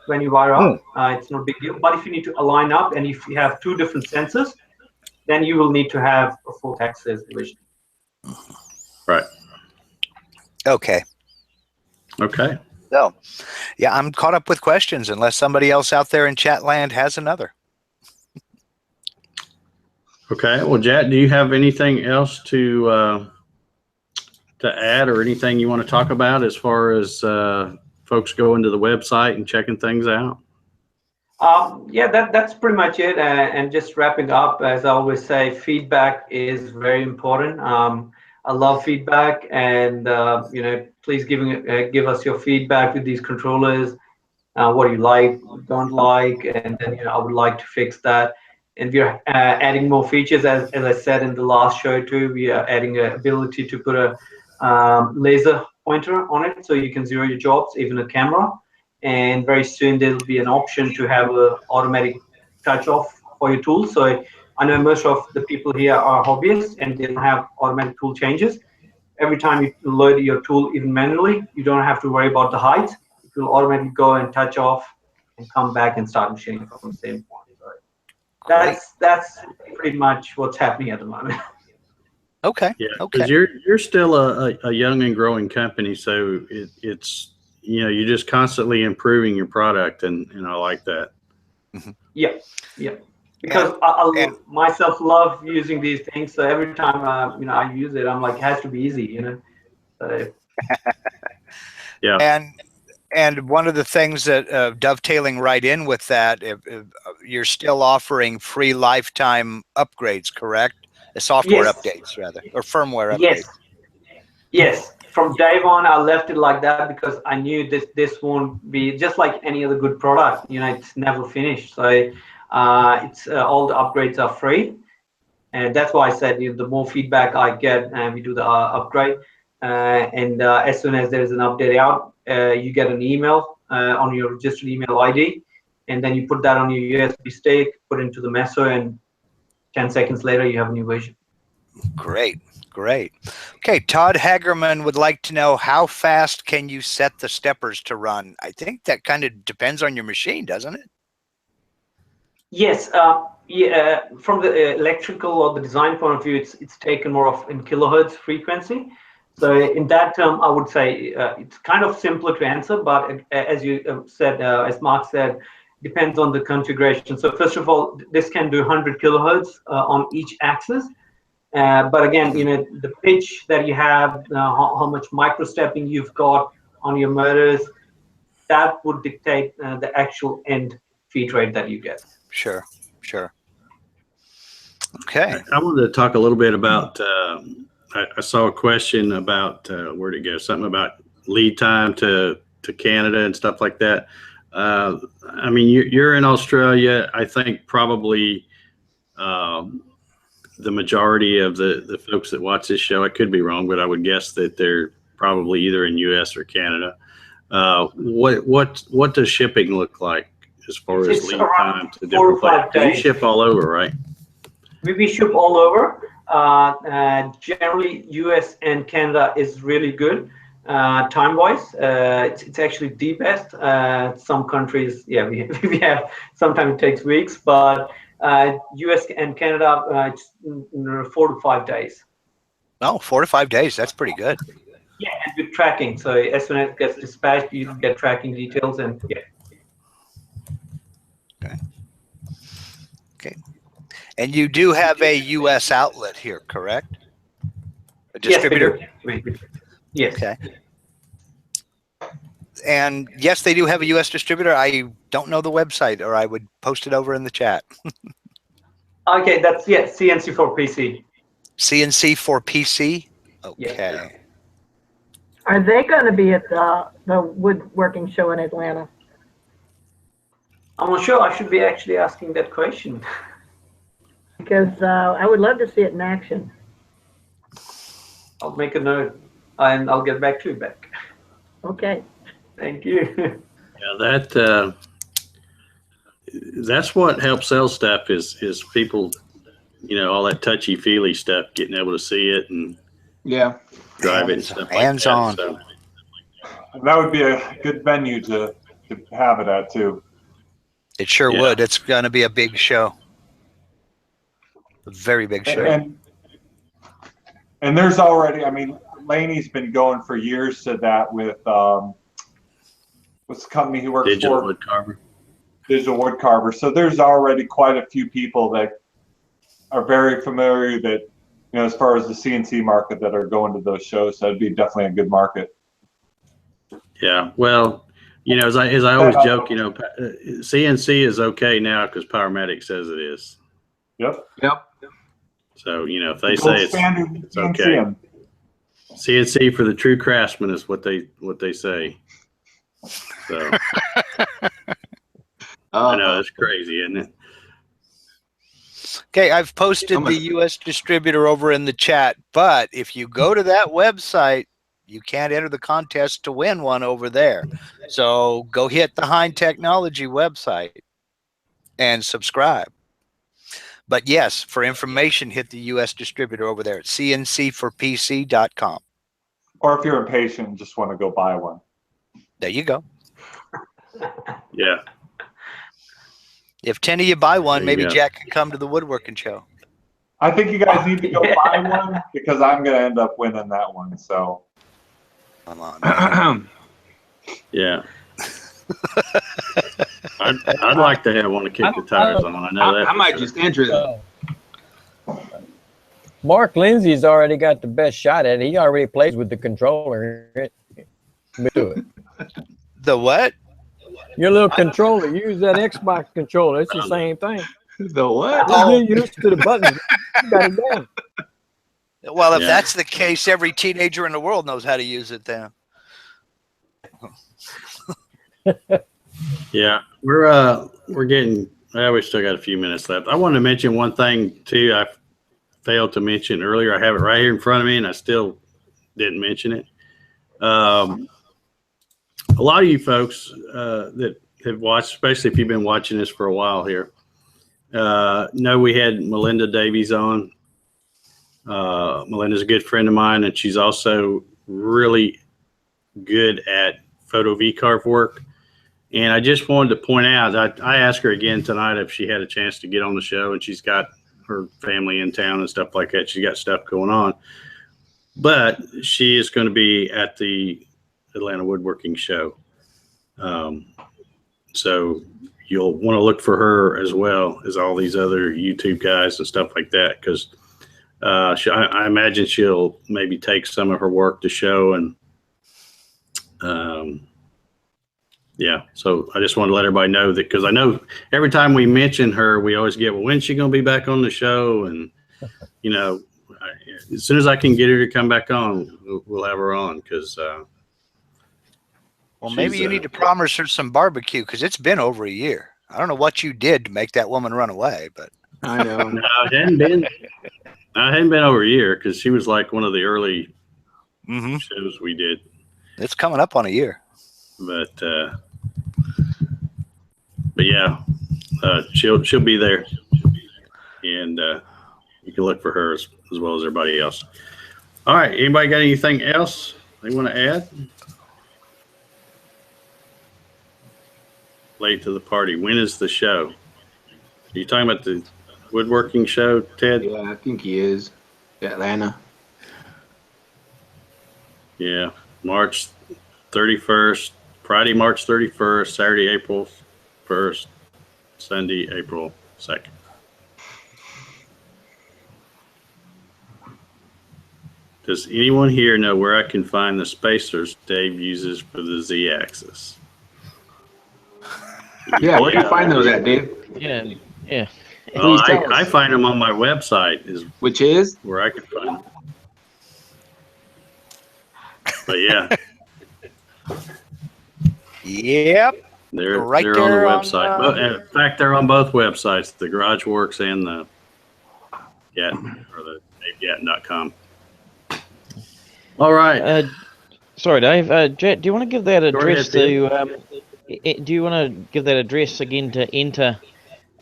when you wire up. It's no big deal. But if you need to align up, and if you have 2 different sensors, then you will need to have a 4-axis division. Right. Okay. Okay. So, yeah, I'm caught up with questions unless somebody else out there in chat land has another. Okay. Well, Jat, do you have anything else to add, or anything you want to talk about as far as folks going to the website and checking things out? Yeah, that's pretty much it. And just wrapping up, as I always say, feedback is very important. I love feedback, and please give us your feedback with these controllers. What do you like, don't like, and then I would like to fix that. And we're adding more features, as I said in the last show too. We are adding an ability to put a laser pointer on it, so you can zero your jobs, even a camera. And very soon there'll be an option to have an automatic touch off for your tool. So I know most of the people here are hobbyists and they don't have automatic tool changes. Every time you load your tool, even manually, you don't have to worry about the height. It will automatically go and touch off and come back and start machining from the same point. So that's pretty much what's happening at the moment. Okay. Yeah. Okay. Because you're still a young and growing company, so it's you're just constantly improving your product, and I like that. Mm-hmm. Yeah. Because I myself love using these things, so every time I use it, I'm like, it has to be easy, So. Yeah. And one of the things that dovetailing right in with that, if you're still offering free lifetime upgrades, correct? Software updates, rather, or firmware updates. Yes. From day one, I left it like that because I knew this won't be just like any other good product. It's never finished. So it's all the upgrades are free, and that's why I said the more feedback I get, we do the upgrade. And as soon as there is an update out, you get an email on your registered email ID, and then you put that on your USB stick, put it into the Masso, and 10 seconds later you have a new version. Great. Okay, Todd Hagerman would like to know, how fast can you set the steppers to run? I think that kind of depends on your machine, doesn't it? Yes. From the electrical or the design point of view, it's taken more of in kilohertz frequency. So in that term, I would say it's kind of simpler to answer, but as you said, as Mark said, depends on the configuration. So first of all, this can do 100 kilohertz on each axis. But again, the pitch that you have, how much microstepping you've got on your motors, that would dictate the actual end feed rate that you get. Sure. Okay. I wanted to talk a little bit about, I saw a question about, where'd it go? Something about lead time to Canada and stuff like that. I mean, you're in Australia. I think probably the majority of the folks that watch this show, I could be wrong, but I would guess that they're probably either in US or Canada. What does shipping look like as far as lead time to different places? You ship all over, right? We ship all over. Generally, US and Canada is really good time-wise. It's actually the best. Some countries, we have, sometimes it takes weeks, but US and Canada, it's 4 to 5 days. Oh, 4 to 5 days. That's pretty good. Yeah, and with tracking. So as soon as it gets dispatched, you get tracking details, and yeah. Okay. And you do have a U.S. outlet here, correct? A distributor? Yes, we do. Yes. Okay. And yes, they do have a U.S. distributor. I don't know the website, or I would post it over in the chat. Okay, that's CNC for PC. CNC for PC? Okay. Yeah. Are they going to be at the woodworking show in Atlanta? I'm not sure. I should be actually asking that question. Because I would love to see it in action. I'll make a note and I'll get back to you back. Okay. Thank you. Yeah, that's what helps sales staff is people, all that touchy feely stuff, getting able to see it and drive it and stuff hands like that. on. So, That would be a good venue to have it at too. It sure would. It's going to be a big show. A very big show. And there's already, Laney's been going for years to that with, what's the company he works Digital for? Wood Carver. Digital Wood Carver. So there's already quite a few people that are very familiar that, as far as the CNC market, that are going to those shows. So that'd be definitely a good market. Yeah. Well, as I always joke, CNC is okay now because Powermatic says it is. Yep. So, if they say it's okay. CNC. CNC for the true craftsman is what they say. So I know it's crazy, isn't it? Okay, I've posted the U.S. distributor over in the chat, but if you go to that website, you can't enter the contest to win one over there. So go hit the Hind Technology website and subscribe. But yes, for information, hit the U.S. distributor over there at cncforpc.com. Or if you're impatient and just want to go buy one. There you go. Yeah. If 10 of you buy one, There you maybe go. Jack can come to the woodworking show. I think you guys need to go buy one because I'm going to end up winning that one. So. Yeah. I'd like to have one to kick the tires on. I know that. I might just enter it. Mark Lindsay's already got the best shot at it. He already plays with the controller. Do it. The what? Your little controller. Use that Xbox controller. It's the same thing. The what? Just get used to the buttons. You got it down. Well, if that's the case, every teenager in the world knows how to use it then. Yeah, we're getting. We still got a few minutes left. I wanted to mention one thing too. I failed to mention earlier. I have it right here in front of me, and I still didn't mention it. A lot of you folks that have watched, especially if you've been watching this for a while here, know we had Melinda Davies on. Melinda's a good friend of mine, and she's also really good at photo V-carve work. And I just wanted to point out, I asked her again tonight if she had a chance to get on the show, and she's got her family in town and stuff like that. She's got stuff going on. But she is going to be at the Atlanta Woodworking Show. So you'll want to look for her as well as all these other YouTube guys and stuff like that, because I imagine she'll maybe take some of her work to show. And yeah, so I just want to let everybody know that, because I know every time we mention her, we always get, well, when's she going to be back on the show? And, as soon as I can get her to come back on, we'll have her on, because well, maybe you need to promise her some barbecue, because it's been over a year. I don't know what you did to make that woman run away, but I know. No, it hadn't been over a year, because she was like one of the early shows we did. It's coming up on a year. But yeah, she'll be there, and you can look for her as well as everybody else. All right, anybody got anything else they want to add? Late to the party. When is the show? You talking about the woodworking show, Ted? Yeah, I think he is. Atlanta. Yeah, March 31st, Friday, March 31st, Saturday, April 1st, Sunday, April 2nd. Does anyone here know where I can find the spacers Dave uses for the Z-axis? Yeah, where do you find those at, Dave? Yeah, yeah. Well, Please tell I us. find them on my website is Which is? where I can find them. But yeah, Yep. they're Right they're on the there on, website. But in fact, they're on both websites, the GarageWorks and the Gatton or the DaveGatton.com. All right. Sorry, Dave. Jet, do you want to give that address ahead, do you want to give that address again to enter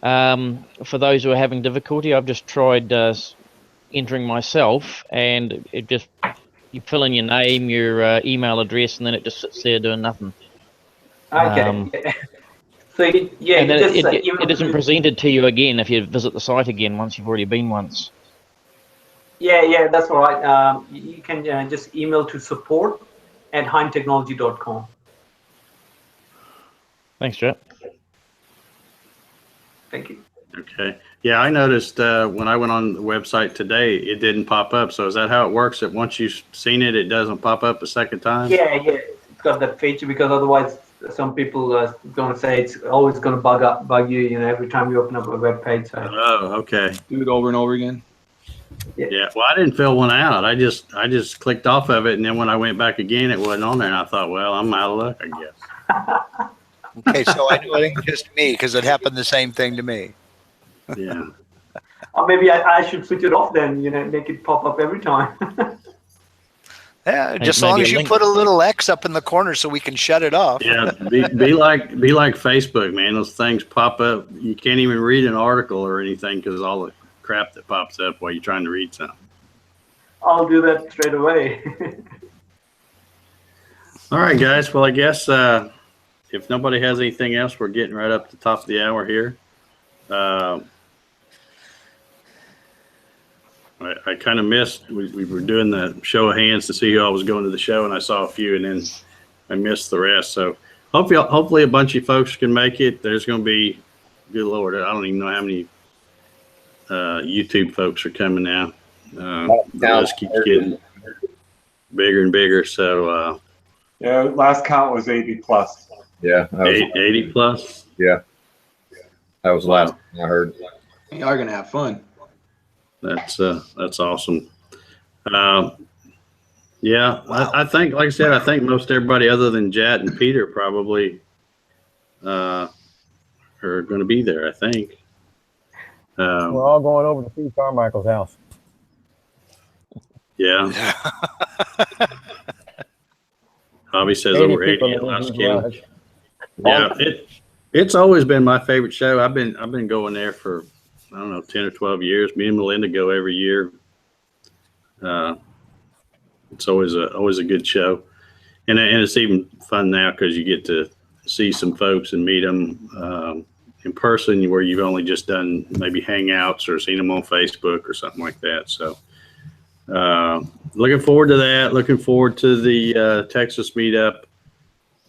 for those who are having difficulty? I've just tried entering myself, and it just you fill in your name, your email address, and then it just sits there doing nothing. Okay. So yeah, And then just it isn't presented to you again if you visit the site again once you've already been once. Yeah, that's all right. You can just email to support@hindtechnology.com. Thanks, Jet. Thank you. Okay. Yeah, I noticed when I went on the website today, it didn't pop up. So is that how it works? That once you've seen it, it doesn't pop up a second time? Yeah, it's got that feature because otherwise some people are going to say it's always going to bug you, every time you open up a web page. So Oh, okay. Do it over and over again. Yeah. Well, I didn't fill one out. I just clicked off of it, and then when I went back again, it wasn't on there, and I thought, well, I'm out of luck, I guess. Okay, so I know it ain't just me because it happened the same thing to me. Yeah. or maybe I should switch it off then, make it pop up every time. Yeah, just as long as you put a little X up in the corner so we can shut it off. Yeah. Be like Facebook, man. Those things pop up. You can't even read an article or anything because all the crap that pops up while you're trying to read something. I'll do that straight away. All right, guys. Well, I guess if nobody has anything else, we're getting right up to the top of the hour here. I kind of missed. We were doing the show of hands to see who all was going to the show, and I saw a few, and then I missed the rest. So hopefully a bunch of folks can make it. There's going to be, good Lord, I don't even know how many YouTube folks are coming now. The list keeps getting bigger and bigger. So Yeah, last count was 80 plus. Yeah. 80 plus. Yeah. That was the last thing I heard. You are gonna have fun. That's awesome. Yeah, wow. I think, like I said, I think most everybody other than Jat and Peter probably are going to be there. I think. We're all going over to Steve Carmichael's house. Yeah. Hobby says over 80 at last count. Yeah, it's always been my favorite show. I've been going there for, I don't know, 10 or 12 years. Me and Melinda go every year. It's always a good show, and it's even fun now because you get to see some folks and meet them in person where you've only just done maybe hangouts or seen them on Facebook or something like that. So looking forward to that. Looking forward to the Texas meetup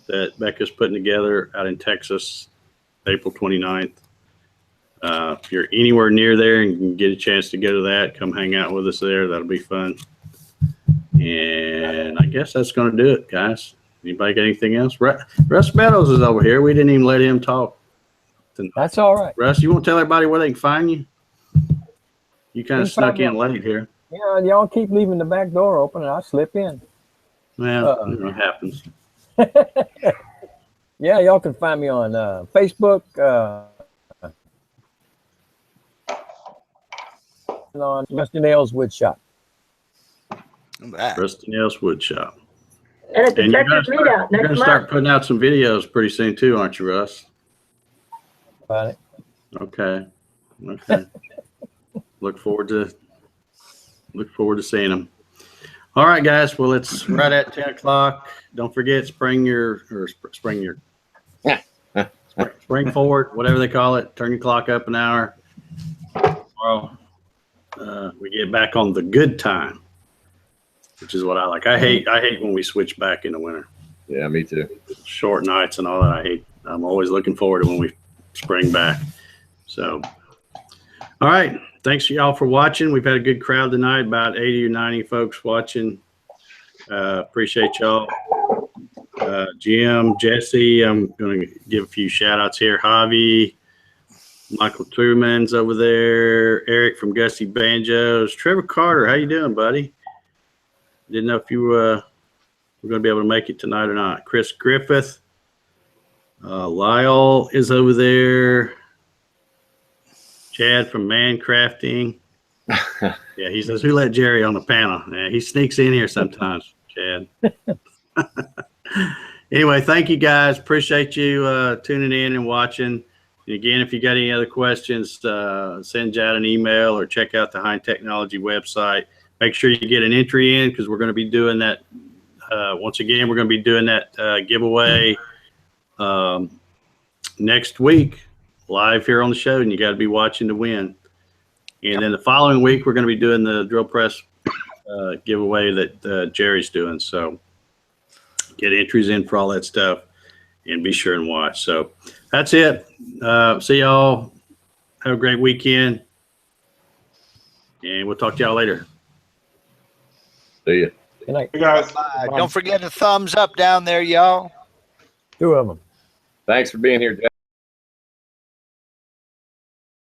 that Becca's putting together out in Texas, April 29th. If you're anywhere near there and can get a chance to go to that, come hang out with us there. That'll be fun. And I guess that's going to do it, guys. Anybody got anything else? Russ Meadows is over here. We didn't even let him talk tonight. That's all right. Russ, you want to tell everybody where they can find you? You kind of snuck in late here. Yeah, y'all keep leaving the back door open and I slip in. Well, it happens. Yeah, y'all can find me on Facebook, and on Rusty Nails Wood Shop. Rusty Nails Woodshop. And at the And Texas meetup you're next going to month. start putting out some videos pretty soon too, aren't you, Russ? About it. Okay. Look forward to seeing them. All right, guys. Well, it's right at 10 o'clock. Don't forget, spring your spring forward, whatever they call it. Turn your clock up an hour. Tomorrow, we get back on the good time, which is what I like. I hate when we switch back in the winter. Yeah, me too. Short nights and all that. I hate. I'm always looking forward to when we spring back. So, all right. Thanks y'all for watching. We've had a good crowd tonight, about 80 or 90 folks watching. Appreciate y'all. Jim, Jesse, I'm going to give a few shout outs here. Javi, Michael Truman's over there. Eric from Gussie Banjos. Trevor Carter, how you doing, buddy? Didn't know if you were going to be able to make it tonight or not. Chris Griffith. Lyle is over there. Chad from Man Crafting. Yeah, he says, who let Jerry on the panel? Yeah, he sneaks in here sometimes, Chad. Anyway, thank you guys. Appreciate you tuning in and watching. And again, if you got any other questions, send Jad an email or check out the Hind Technology website. Make sure you get an entry in because we're going to be doing that. Once again, we're going to be doing that giveaway next week live here on the show, and you got to be watching to win. And then the following week, we're going to be doing the drill press giveaway that Jerry's doing. So get entries in for all that stuff and be sure and watch. So that's it. See y'all. Have a great weekend. And we'll talk to y'all later. See ya. Good night. Hey guys. Don't forget the thumbs up down there, y'all. 2 of them. Thanks for being here, Jeff.